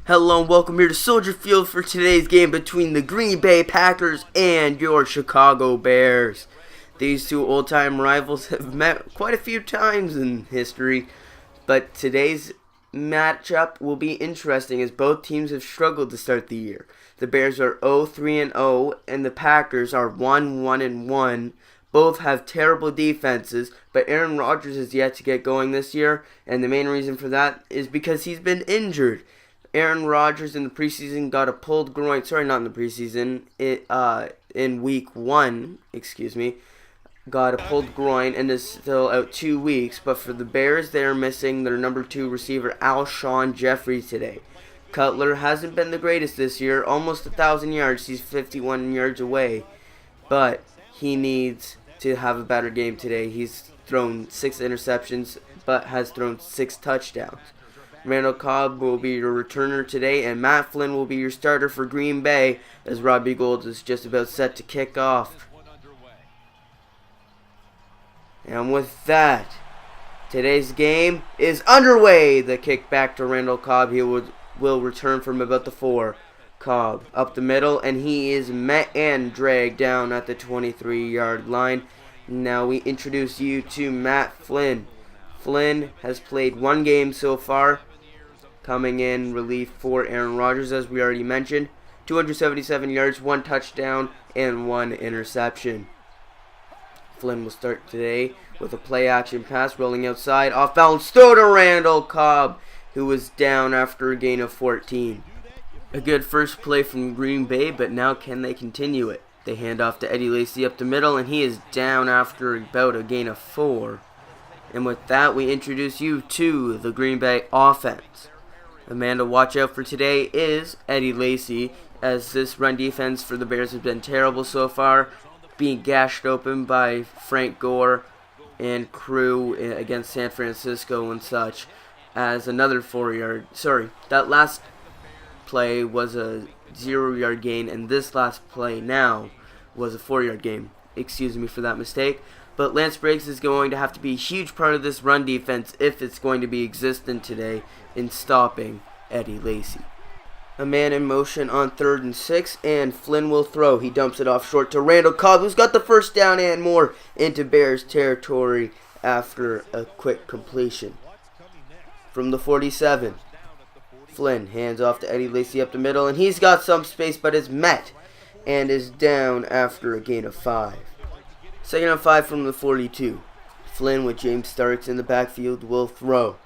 Hello and welcome here to Soldier Field for today's game between the Green Bay Packers and your Chicago Bears. These two old-time rivals have met quite a few times in history, but today's matchup will be interesting as both teams have struggled to start the year. The Bears are 0-3-0 and the Packers are 1-1-1. Both have terrible defenses, but Aaron Rodgers is yet to get going this year, and the main reason for that is because he's been injured. Aaron Rodgers in the preseason got a pulled groin. Sorry, not in the preseason. In week 1, got a pulled groin and is still out 2 weeks. But for the Bears, they are missing their number 2 receiver, Alshon Jeffrey, today. Cutler hasn't been the greatest this year, almost 1,000 yards. He's 51 yards away, but he needs to have a better game today. He's thrown 6 interceptions, but has thrown 6 touchdowns. Randall Cobb will be your returner today, and Matt Flynn will be your starter for Green Bay as Robbie Gould is just about set to kick off. And with that, today's game is underway. The kick back to Randall Cobb. He will return from about the 4. Cobb up the middle, and he is met and dragged down at the 23-yard line. Now we introduce you to Matt Flynn. Flynn has played 1 game so far, coming in relief for Aaron Rodgers, as we already mentioned. 277 yards, 1 touchdown, and 1 interception. Flynn will start today with a play-action pass rolling outside, off-balance throw to Randall Cobb, who was down after a gain of 14. A good first play from Green Bay, but now can they continue it? They hand off to Eddie Lacy up the middle, and he is down after about a gain of 4. And with that, we introduce you to the Green Bay offense. The man to watch out for today is Eddie Lacy, as this run defense for the Bears has been terrible so far, being gashed open by Frank Gore and crew against San Francisco and such, as another 4-yard. That last play was a 0-yard gain, and this last play now was a 4-yard gain. Excuse me for that mistake. But Lance Briggs is going to have to be a huge part of this run defense if it's going to be existent today in stopping Eddie Lacy. A man in motion on 3rd and 6, and Flynn will throw. He dumps it off short to Randall Cobb, who's got the first down and more into Bears territory after a quick completion. From the 47, Flynn hands off to Eddie Lacy up the middle, and he's got some space but is met and is down after a gain of 5. 2nd and 5 from the 42. Flynn with James Starks in the backfield will throw.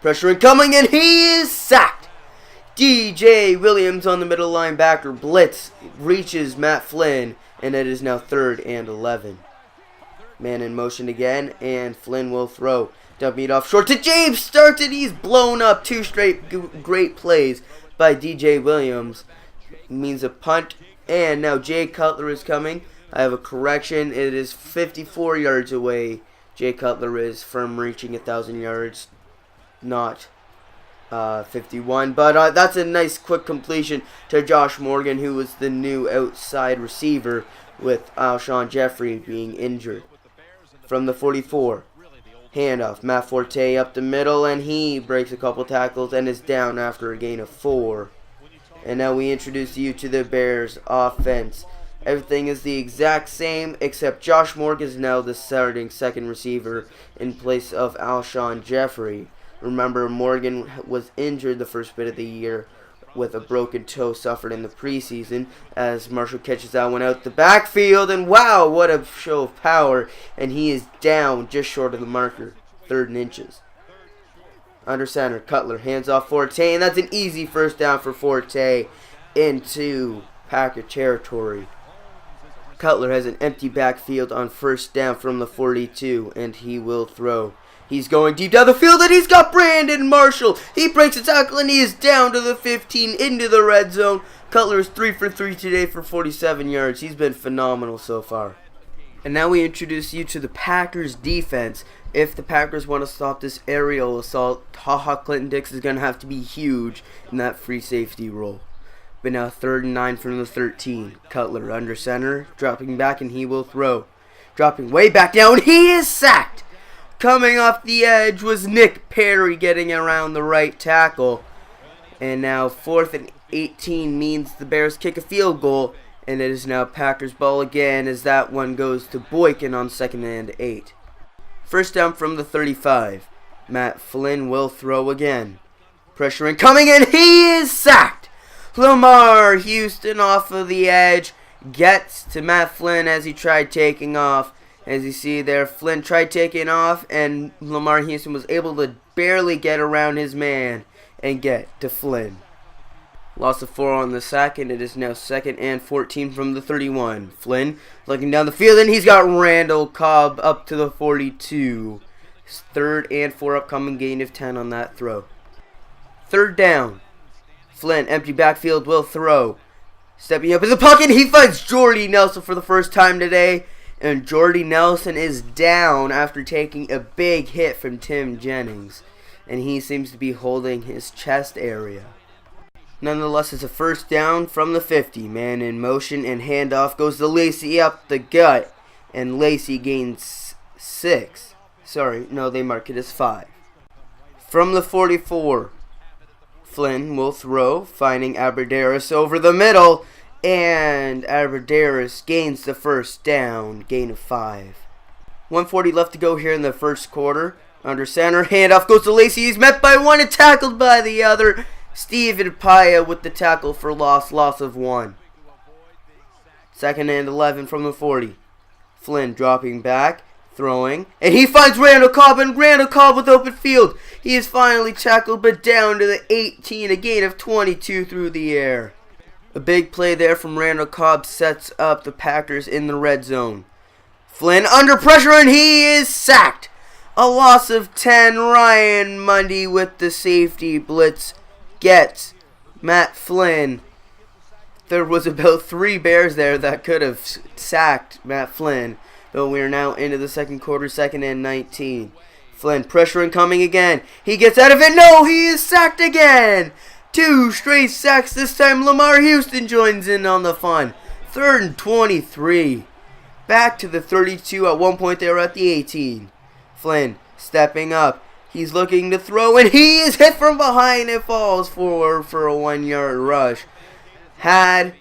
Pressure incoming, and he is sacked. DJ Williams on the middle linebacker blitz reaches Matt Flynn, and it is now 3rd and 11. Man in motion again, and Flynn will throw. Dumping it off short to James Starks, and he's blown up. 2 straight great plays by DJ Williams. Means a punt, and now Jay Cutler is coming. I have a correction. It is 54 yards away. Jay Cutler is from reaching 1,000 yards, not 51. But that's a nice quick completion to Josh Morgan, who was the new outside receiver with Alshon Jeffrey being injured. From the 44, handoff. Matt Forte up the middle, and he breaks a couple tackles and is down after a gain of 4. And now we introduce you to the Bears offense. Everything is the exact same, except Josh Morgan is now the starting 2nd receiver in place of Alshon Jeffrey. Remember, Morgan was injured the first bit of the year with a broken toe suffered in the preseason, as Marshall catches that one out the backfield, and wow, what a show of power, and he is down just short of the marker, 3rd and inches. Under center, Cutler hands off Forte, and that's an easy first down for Forte into Packer territory. Cutler has an empty backfield on 1st down from the 42, and he will throw. He's going deep down the field, and he's got Brandon Marshall. He breaks a tackle, and he is down to the 15 into the red zone. Cutler is 3 for 3 today for 47 yards. He's been phenomenal so far. And now we introduce you to the Packers defense. If the Packers want to stop this aerial assault, Clinton Dix is going to have to be huge in that free safety role. But now 3rd and 9 from the 13. Cutler under center, dropping back, and he will throw. Dropping way back down, he is sacked. Coming off the edge was Nick Perry getting around the right tackle. And now 4th and 18 means the Bears kick a field goal. And it is now Packers ball again as that one goes to Boykin on 2nd and 8. First down from the 35. Matt Flynn will throw again. Pressure incoming, and he is sacked. Lamar Houston off of the edge gets to Matt Flynn as he tried taking off. As you see there, Flynn tried taking off, and Lamar Houston was able to barely get around his man and get to Flynn. Loss of 4 on the sack, and it is now 2nd and 14 from the 31. Flynn looking down the field, and he's got Randall Cobb up to the 42. 3rd and 4 upcoming, gain of 10 on that throw. 3rd down. Flynn, empty backfield, will throw. Stepping up in the pocket, he finds Jordy Nelson for the first time today. And Jordy Nelson is down after taking a big hit from Tim Jennings. And he seems to be holding his chest area. Nonetheless, it's a first down from the 50. Man in motion, and handoff goes to Lacey up the gut. And Lacey gains 6. Sorry, no, they mark it as 5. From the 44. Flynn will throw, finding Aberderis over the middle. And Aberderis gains the first down, gain of 5. 1:40 left to go here in the first quarter. Under center, handoff goes to Lacey. He's met by one and tackled by the other. Stephen Paya with the tackle for loss of 1. 2nd and 11 from the 40. Flynn dropping back, throwing, and he finds Randall Cobb, and Randall Cobb with open field. He is finally tackled, but down to the 18, a gain of 22 through the air. A big play there from Randall Cobb sets up the Packers in the red zone. Flynn under pressure, and he is sacked. A loss of 10. Ryan Mundy with the safety blitz gets Matt Flynn. There was about 3 Bears there that could have sacked Matt Flynn. But we are now into the second quarter, 2nd and 19. Flynn, pressure incoming again. He gets out of it. No, he is sacked again. 2 straight sacks. This time Lamar Houston joins in on the fun. 3rd and 23. Back to the 32. At one point they were at the 18. Flynn stepping up. He's looking to throw, and he is hit from behind and falls forward for a 1-yard rush. Had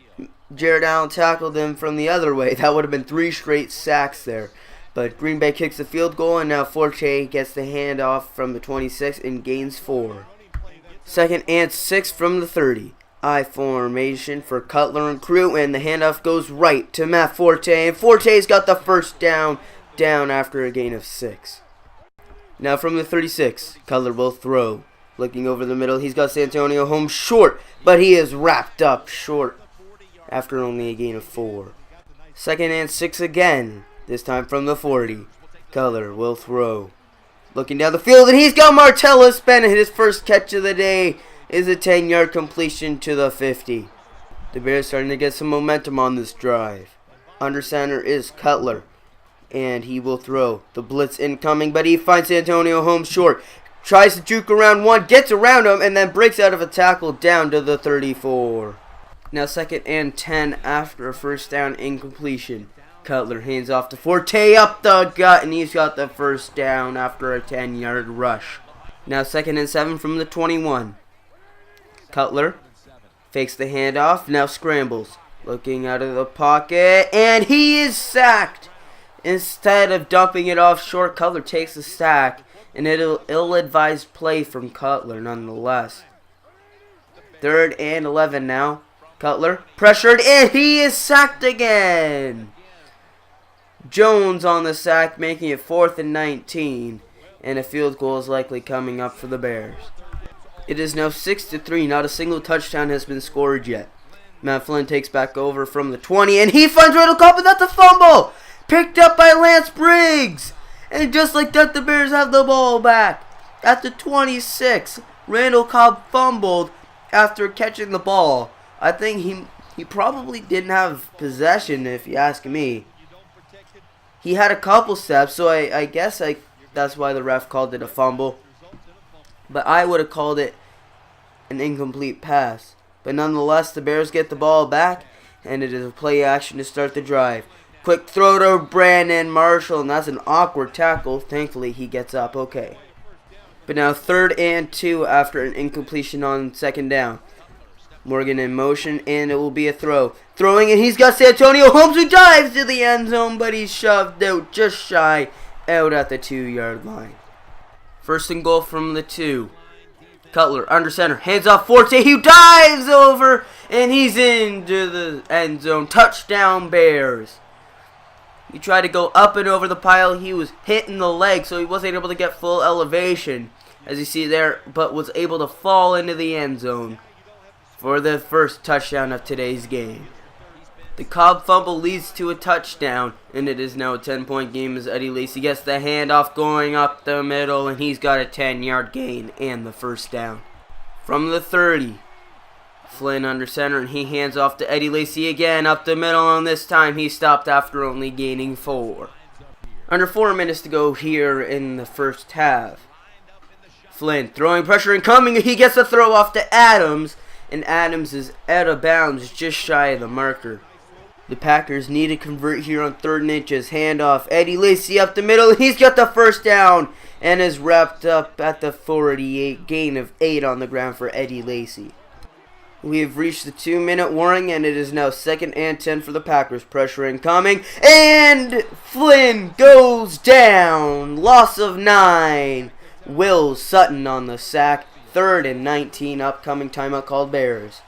Jared Allen tackled him from the other way, that would have been 3 straight sacks there. But Green Bay kicks the field goal, and now Forte gets the handoff from the 26 and gains 4. 2nd and 6 from the 30. I formation for Cutler and crew, and the handoff goes right to Matt Forte, and Forte's got the first down after a gain of 6. Now from the 36, Cutler will throw. Looking over the middle, he's got Santonio Holmes short, but he is wrapped up short after only a gain of 4. 2nd and 6 again, this time from the 40. Cutler will throw. Looking down the field, and he's got Martellus Bennett. His first catch of the day is a 10-yard completion to the 50. The Bears starting to get some momentum on this drive. Under center is Cutler, and he will throw. The blitz incoming, but he finds Antonio Holmes short. Tries to juke around one, gets around him, and then breaks out of a tackle down to the 34. Now 2nd and 10 after a first down incompletion. Cutler hands off to Forte up the gut, and he's got the first down after a 10-yard rush. Now 2nd and 7 from the 21. Cutler fakes the handoff, now scrambles. Looking out of the pocket, and he is sacked. Instead of dumping it off short, Cutler takes the sack, and an ill-advised play from Cutler nonetheless. 3rd and 11 now. Cutler pressured, and he is sacked again. Jones on the sack, making it 4th and 19, and a field goal is likely coming up for the Bears. It is now 6-3. Not a single touchdown has been scored yet. Matt Flynn takes back over from the 20, and he finds Randall Cobb, and that's a fumble! Picked up by Lance Briggs! And just like that, the Bears have the ball back. At the 26, Randall Cobb fumbled after catching the ball. I think he probably didn't have possession, if you ask me. He had a couple steps, so I guess that's why the ref called it a fumble. But I would have called it an incomplete pass. But nonetheless, the Bears get the ball back, and it is a play action to start the drive. Quick throw to Brandon Marshall, and that's an awkward tackle. Thankfully, he gets up okay. But now 3rd and 2 after an incompletion on 2nd down. Morgan in motion, and it will be a throw. Throwing, and he's got Santonio Holmes, who dives to the end zone, but he's shoved out just shy out at the 2-yard line. 1st and goal from the 2. Cutler under center, hands off Forte, who dives over, and he's into the end zone. Touchdown Bears. He tried to go up and over the pile. He was hitting the leg, so he wasn't able to get full elevation, as you see there, but was able to fall into the end zone for the first touchdown of today's game. The Cobb fumble leads to a touchdown, and it is now a 10-point game as Eddie Lacy gets the handoff going up the middle, and he's got a 10-yard gain and the first down. From the 30, Flynn under center, and he hands off to Eddie Lacy again up the middle, and this time he stopped after only gaining 4. Under 4 minutes to go here in the first half. Flynn throwing pressure and coming, he gets a throw off to Adams, and Adams is out of bounds just shy of the marker. The Packers need to convert here on 3rd and inches. Handoff, Eddie Lacy up the middle. He's got the first down and is wrapped up at the 48. Gain of 8 on the ground for Eddie Lacy. We have reached the 2-minute warning, and it is now 2nd and 10 for the Packers. Pressure incoming, and Flynn goes down. Loss of 9. Will Sutton on the sack. 3rd and 19. Upcoming timeout called Bears.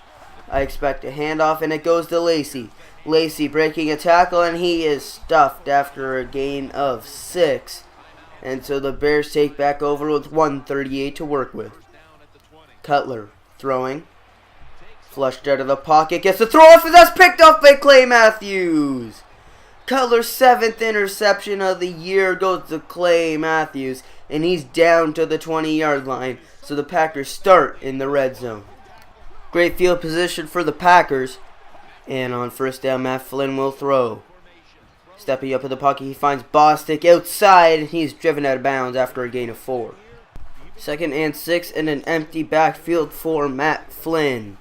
I expect a handoff, and it goes to Lacy. Lacy breaking a tackle, and he is stuffed after a gain of 6. And so the Bears take back over with 1:38 to work with. Cutler throwing. Flushed out of the pocket. Gets the throw off, and that's picked up by Clay Matthews. Cutler's 7th interception of the year goes to Clay Matthews, and he's down to the 20-yard line. So the Packers start in the red zone. Great field position for the Packers. And on 1st down, Matt Flynn will throw. Stepping up in the pocket, he finds Bostic outside, and he's driven out of bounds after a gain of 4. 2nd and 6 in an empty backfield for Matt Flynn.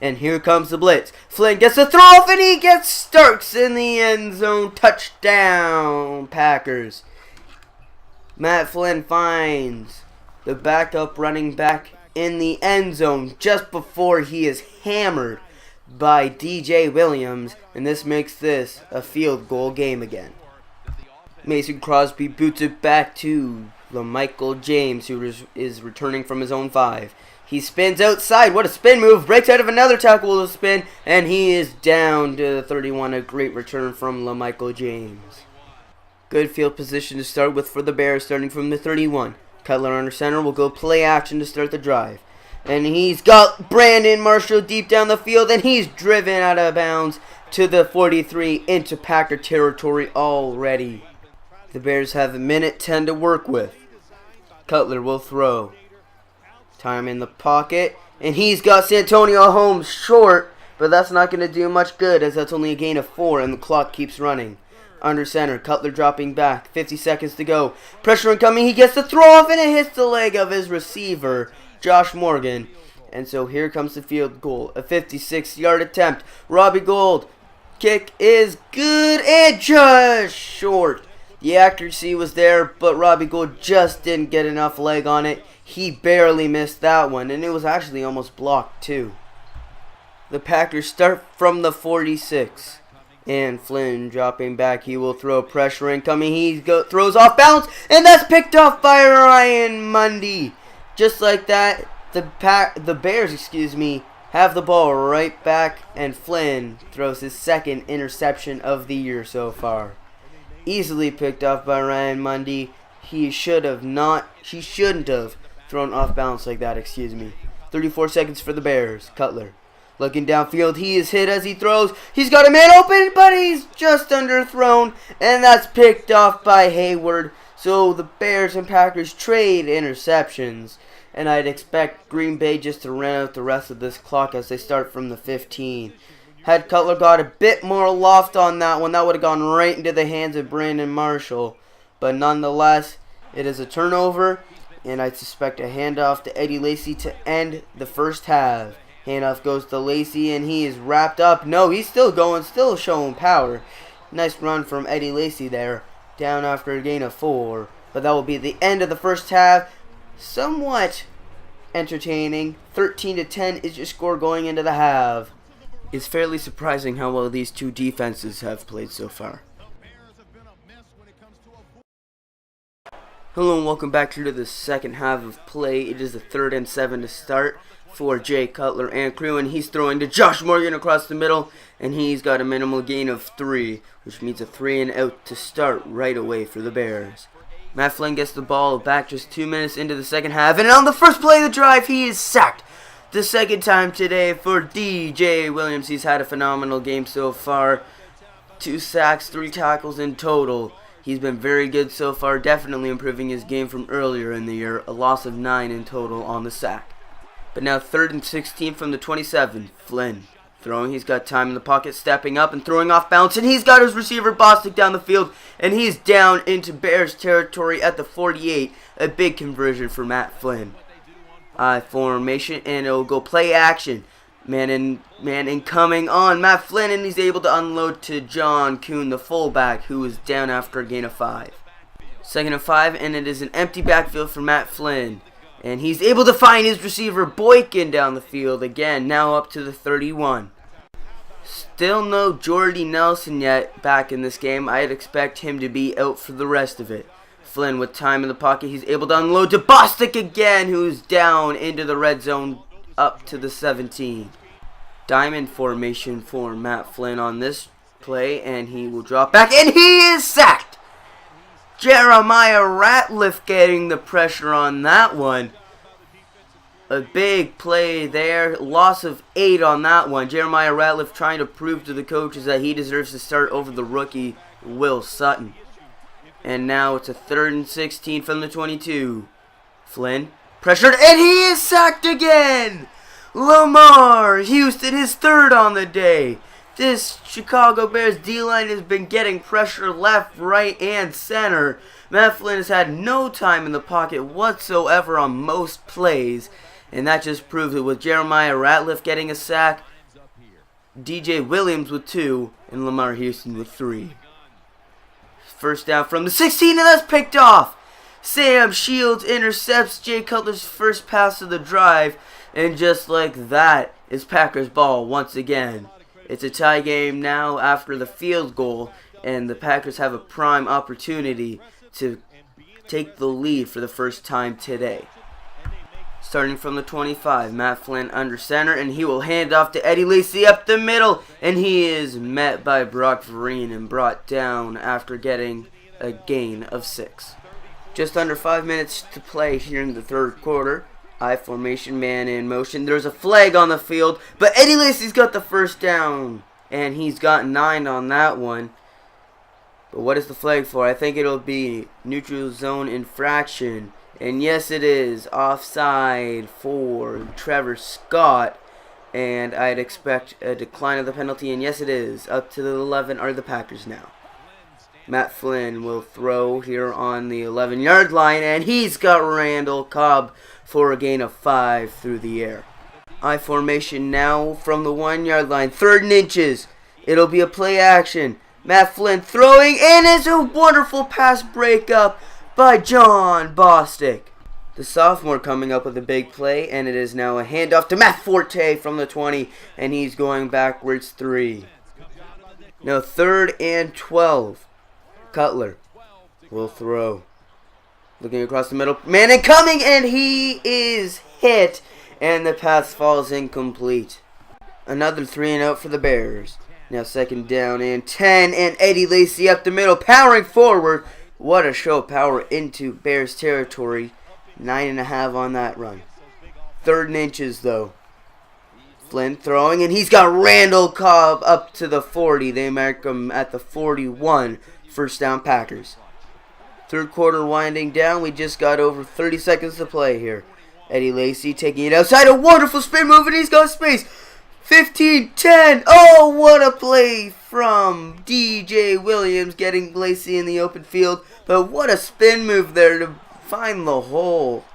And here comes the blitz. Flynn gets the throw off, and he gets Starks in the end zone. Touchdown, Packers. Matt Flynn finds the backup running back in the end zone just before he is hammered by DJ Williams, and this makes this a field goal game again. Mason Crosby boots it back to LaMichael James, who is returning from his own 5. He spins outside. What a spin move. Breaks out of another tackle with a spin, and he is down to the 31. A great return from LaMichael James. Good field position to start with for the Bears, starting from the 31. Cutler under center will go play action to start the drive. And he's got Brandon Marshall deep down the field, and he's driven out of bounds to the 43 into Packer territory already. The Bears have 1:10 to work with. Cutler will throw. Time in the pocket, and he's got Santonio Holmes short, but that's not going to do much good as that's only a gain of 4, and the clock keeps running. Under center, Cutler dropping back, 50 seconds to go. Pressure incoming, he gets the throw off, and it hits the leg of his receiver, Josh Morgan. And so here comes the field goal, a 56-yard attempt. Robbie Gould, kick is good and just short. The accuracy was there, but Robbie Gould just didn't get enough leg on it. He barely missed that one, and it was actually almost blocked too. The Packers start from the 46. And Flynn dropping back, he will throw. Pressure incoming, he throws off balance, and that's picked off by Ryan Mundy. Just like that, the Bears, have the ball right back, and Flynn throws his 2nd interception of the year so far. Easily picked off by Ryan Mundy. He shouldn't have thrown off balance like that, 34 seconds for the Bears. Cutler looking downfield, he is hit as he throws. He's got a man open, but he's just underthrown, and that's picked off by Hayward. So the Bears and Packers trade interceptions, and I'd expect Green Bay just to run out the rest of this clock as they start from the 15. Had Cutler got a bit more loft on that one, that would have gone right into the hands of Brandon Marshall. But nonetheless, it is a turnover, and I suspect a handoff to Eddie Lacy to end the first half. Handoff goes to Lacy, and he is wrapped up. No, he's still going, still showing power. Nice run from Eddie Lacy there, down after a gain of 4. But that will be the end of the first half. somewhat entertaining. 13-10 is your score going into the half. It's fairly surprising how well these two defenses have played so far. Hello and welcome back here to the second half of play. It is a 3rd and 7 to start for Jay Cutler and crew, and he's throwing to Josh Morgan across the middle, and he's got a minimal gain of 3, which means a 3 and out to start right away for the Bears. Matt Flynn gets the ball back just 2 minutes into the second half, and on the first play of the drive, he is sacked. The second time today for DJ Williams. He's had a phenomenal game so far. 2 sacks, 3 tackles in total. He's been very good so far, definitely improving his game from earlier in the year. A loss of 9 in total on the sack. But now 3rd and 16 from the 27. Flynn throwing. He's got time in the pocket, stepping up and throwing off balance. And he's got his receiver Bostic down the field. And he's down into Bears territory at the 48. A big conversion for Matt Flynn. I formation, and it'll go play action. Man in coming on Matt Flynn, and he's able to unload to John Kuhn, the fullback, who is down after a gain of 5. 2nd and 5, and it is an empty backfield for Matt Flynn. And he's able to find his receiver Boykin down the field again, now up to the 31. Still no Jordy Nelson yet back in this game. I'd expect him to be out for the rest of it. Flynn with time in the pocket, he's able to unload to Bostic again, who's down into the red zone up to the 17. Diamond formation for Matt Flynn on this play, and he will drop back, and he is sacked! Jeremiah Ratliff getting the pressure on that one. A big play there. Loss of 8 on that one. Jeremiah Ratliff trying to prove to the coaches that he deserves to start over the rookie Will Sutton. And now it's a 3rd and 16 from the 22. Flynn pressured, and he is sacked again! Lamar Houston, his 3rd on the day. This Chicago Bears D-line has been getting pressure left, right, and center. Matt Flynn has had no time in the pocket whatsoever on most plays, and that just proves it with Jeremiah Ratliff getting a sack, DJ Williams with 2, and Lamar Houston with 3. First down from the 16, and that's picked off. Sam Shields intercepts Jay Cutler's first pass of the drive, and just like that is Packers ball once again. It's a tie game now after the field goal, and the Packers have a prime opportunity to take the lead for the first time today. Starting from the 25, Matt Flynn under center, and he will hand off to Eddie Lacy up the middle, and he is met by Brock Vereen and brought down after getting a gain of 6. Just under 5 minutes to play here in the 3rd quarter. I formation, man in motion. There's a flag on the field, but Eddie Lacy's got the first down, and he's got 9 on that one. But what is the flag for? I think it'll be neutral zone infraction. And yes, it is offside for Trevor Scott, and I'd expect a decline of the penalty, and yes, it is. Up to the 11 are the Packers now. Matt Flynn will throw here on the 11-yard line, and he's got Randall Cobb for a gain of 5 through the air. I formation now from the 1-yard line. 3rd and inches. It'll be a play action. Matt Flynn throwing, and it's a wonderful pass breakup by John Bostic. The sophomore coming up with a big play, and it is now a handoff to Matt Forte from the 20, and he's going backwards 3. Now 3rd and 12. Cutler will throw. Looking across the middle. Man incoming, and he is hit, and the pass falls incomplete. Another 3 and out for the Bears. Now 2nd down and 10, and Eddie Lacy up the middle, powering forward. What a show of power into Bears territory. 9.5 on that run. 3rd and inches though. Flynn throwing, and he's got Randall Cobb up to the 40. They mark him at the 41. First down Packers. 3rd quarter winding down. We just got over 30 seconds to play here. Eddie Lacy taking it outside. A wonderful spin move, and he's got space. 15, 10. Oh, what a play from DJ Williams getting Lacy in the open field. But what a spin move there to find the hole.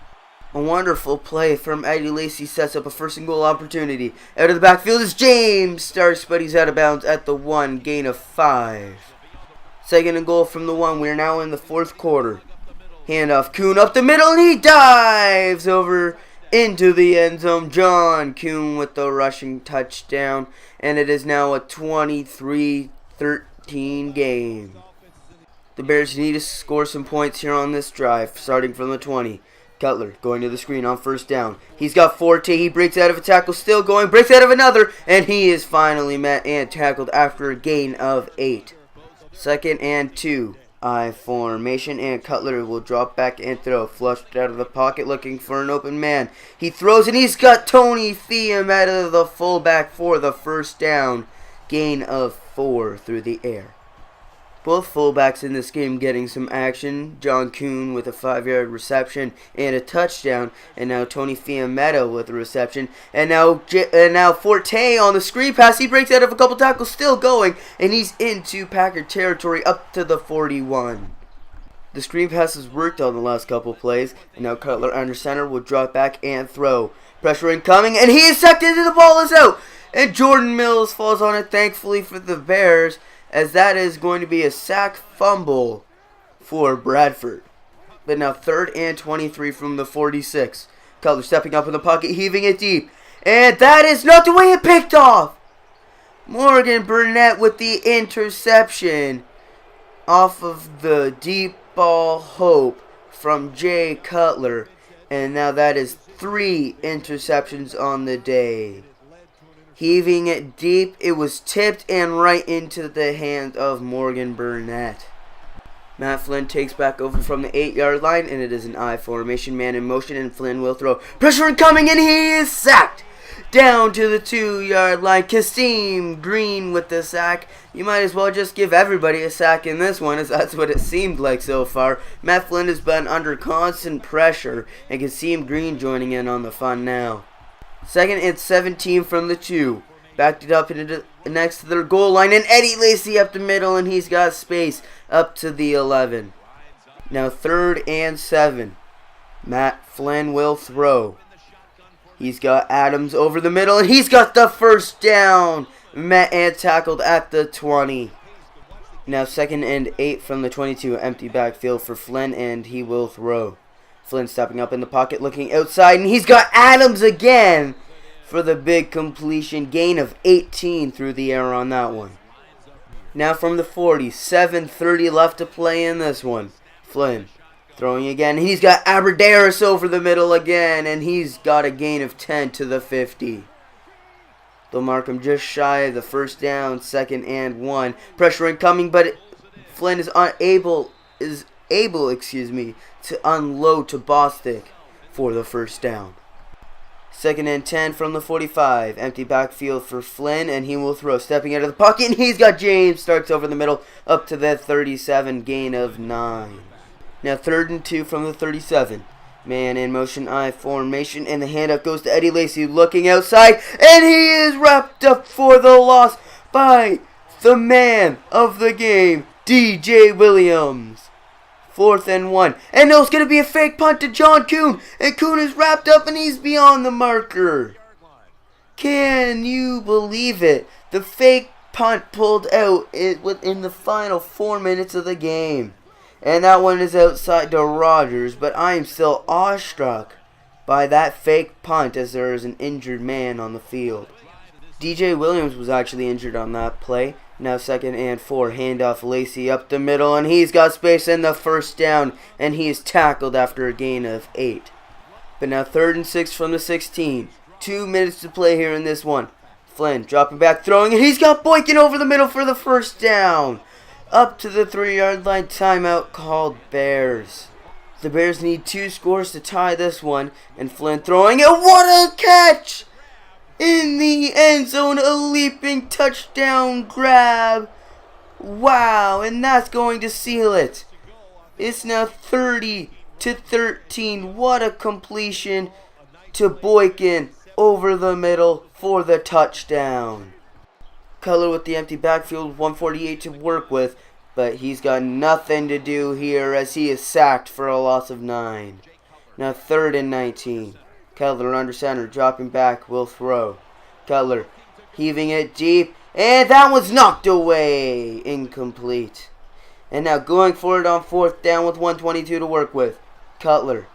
A wonderful play from Eddie Lacy sets up a 1st and goal opportunity. Out of the backfield is James Starks, but he's out of bounds at the 1, gain of 5. 2nd and goal from the 1. We are now in the 4th quarter. Handoff, Kuhn up the middle, and he dives over into the end zone. John Kuhn with the rushing touchdown, and it is now a 23-13 game. The Bears need to score some points here on this drive, starting from the 20. Cutler going to the screen on first down. He's got Forte. He breaks out of a tackle, still going, breaks out of another, and he is finally met and tackled after a gain of 8. 2nd and 2. I formation, and Cutler will drop back and throw. Flushed out of the pocket looking for an open man. He throws, and he's got Tony Thiem out of the fullback for the first down. Gain of 4 through the air. Both fullbacks in this game getting some action. John Kuhn with a 5-yard reception and a touchdown. And now Tony Fiametto with a reception. And now Forte on the screen pass. He breaks out of a couple tackles, still going. And he's into Packer territory up to the 41. The screen pass has worked on the last couple plays. And now Cutler under center will drop back and throw. Pressure incoming, and he is sucked into the ball is out. And Jordan Mills falls on it, thankfully for the Bears, as that is going to be a sack fumble for Bradford. But now 3rd and 23 from the 46. Cutler stepping up in the pocket, heaving it deep. And that is knocked away and picked off. Morgan Burnett with the interception off of the deep ball hope from Jay Cutler. And now that is 3 interceptions on the day. Heaving it deep, it was tipped and right into the hand of Morgan Burnett. Matt Flynn takes back over from the 8-yard line, and it is an I formation, man in motion, and Flynn will throw. Pressure incoming, and he is sacked down to the 2-yard line. Kasim Green with the sack. You might as well just give everybody a sack in this one, as that's what it seemed like so far. Matt Flynn has been under constant pressure, and Kasim Green joining in on the fun now. 2nd and 17 from the 2. Backed it up into next to their goal line, and Eddie Lacy up the middle, and he's got space up to the 11. Now 3rd and 7. Matt Flynn will throw. He's got Adams over the middle, and he's got the first down. Met and tackled at the 20. Now 2nd and 8 from the 22. Empty backfield for Flynn, and he will throw. Flynn stepping up in the pocket, looking outside, and he's got Adams again for the big completion. Gain of 18 through the air on that one. Now from the 40, 7:30 left to play in this one. Flynn throwing again, and he's got Aberdaris over the middle again, and he's got a gain of 10 to the 50. They'll mark him just shy of the first down, 2nd and 1. Pressure incoming, but Flynn is able to unload to Bostic for the first down. 2nd and 10 from the 45. Empty backfield for Flynn, and he will throw. Stepping out of the pocket, and he's got James Starks over the middle up to the 37, gain of 9. Now 3rd and 2 from the 37. Man in motion, I formation, and the handoff goes to Eddie Lacy looking outside, and he is wrapped up for the loss by the man of the game, DJ Williams. 4th and 1. And no, it's going to be a fake punt to John Kuhn. And Kuhn is wrapped up and he's beyond the marker. Can you believe it? The fake punt pulled out within the final 4 minutes of the game. And that one is outside to Rodgers. But I am still awestruck by that fake punt as there is an injured man on the field. DJ Williams was actually injured on that play. Now 2nd and 4, handoff Lacy up the middle, and he's got space in the first down, and he is tackled after a gain of 8. But now 3rd and 6 from the 16. 2 minutes to play here in this one. Flynn dropping back, throwing, and he's got Boykin over the middle for the first down. Up to the 3-yard line, timeout called Bears. The Bears need 2 scores to tie this one, and Flynn throwing, and what a catch! In the end zone, a leaping touchdown grab. Wow, and that's going to seal it. It's now 30-13. What a completion to Boykin over the middle for the touchdown. Cutler with the empty backfield, 148 to work with, but he's got nothing to do here as he is sacked for a loss of 9. Now 3rd and 19. Cutler under center, dropping back, will throw. Cutler heaving it deep, and that was knocked away. Incomplete. And now going for it on 4th down with 122 to work with. Cutler.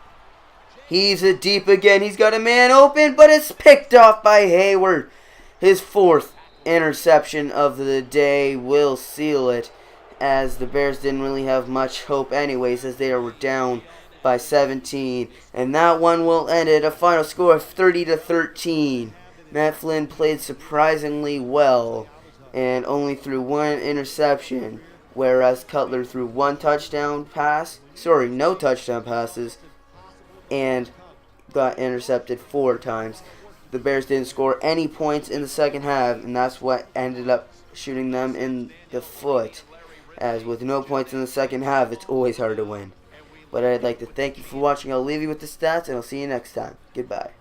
He's it deep again. He's got a man open, but it's picked off by Hayward. His 4th interception of the day will seal it, as the Bears didn't really have much hope anyways, as they were down by 17. And that one will end it. A final score of 30-13. Matt Flynn played surprisingly well and only threw 1 interception, whereas Cutler threw no touchdown passes, and got intercepted 4 times. The Bears didn't score any points in the second half, and that's what ended up shooting them in the foot, as with no points in the second half, it's always hard to win. But I'd like to thank you for watching. I'll leave you with the stats, and I'll see you next time. Goodbye.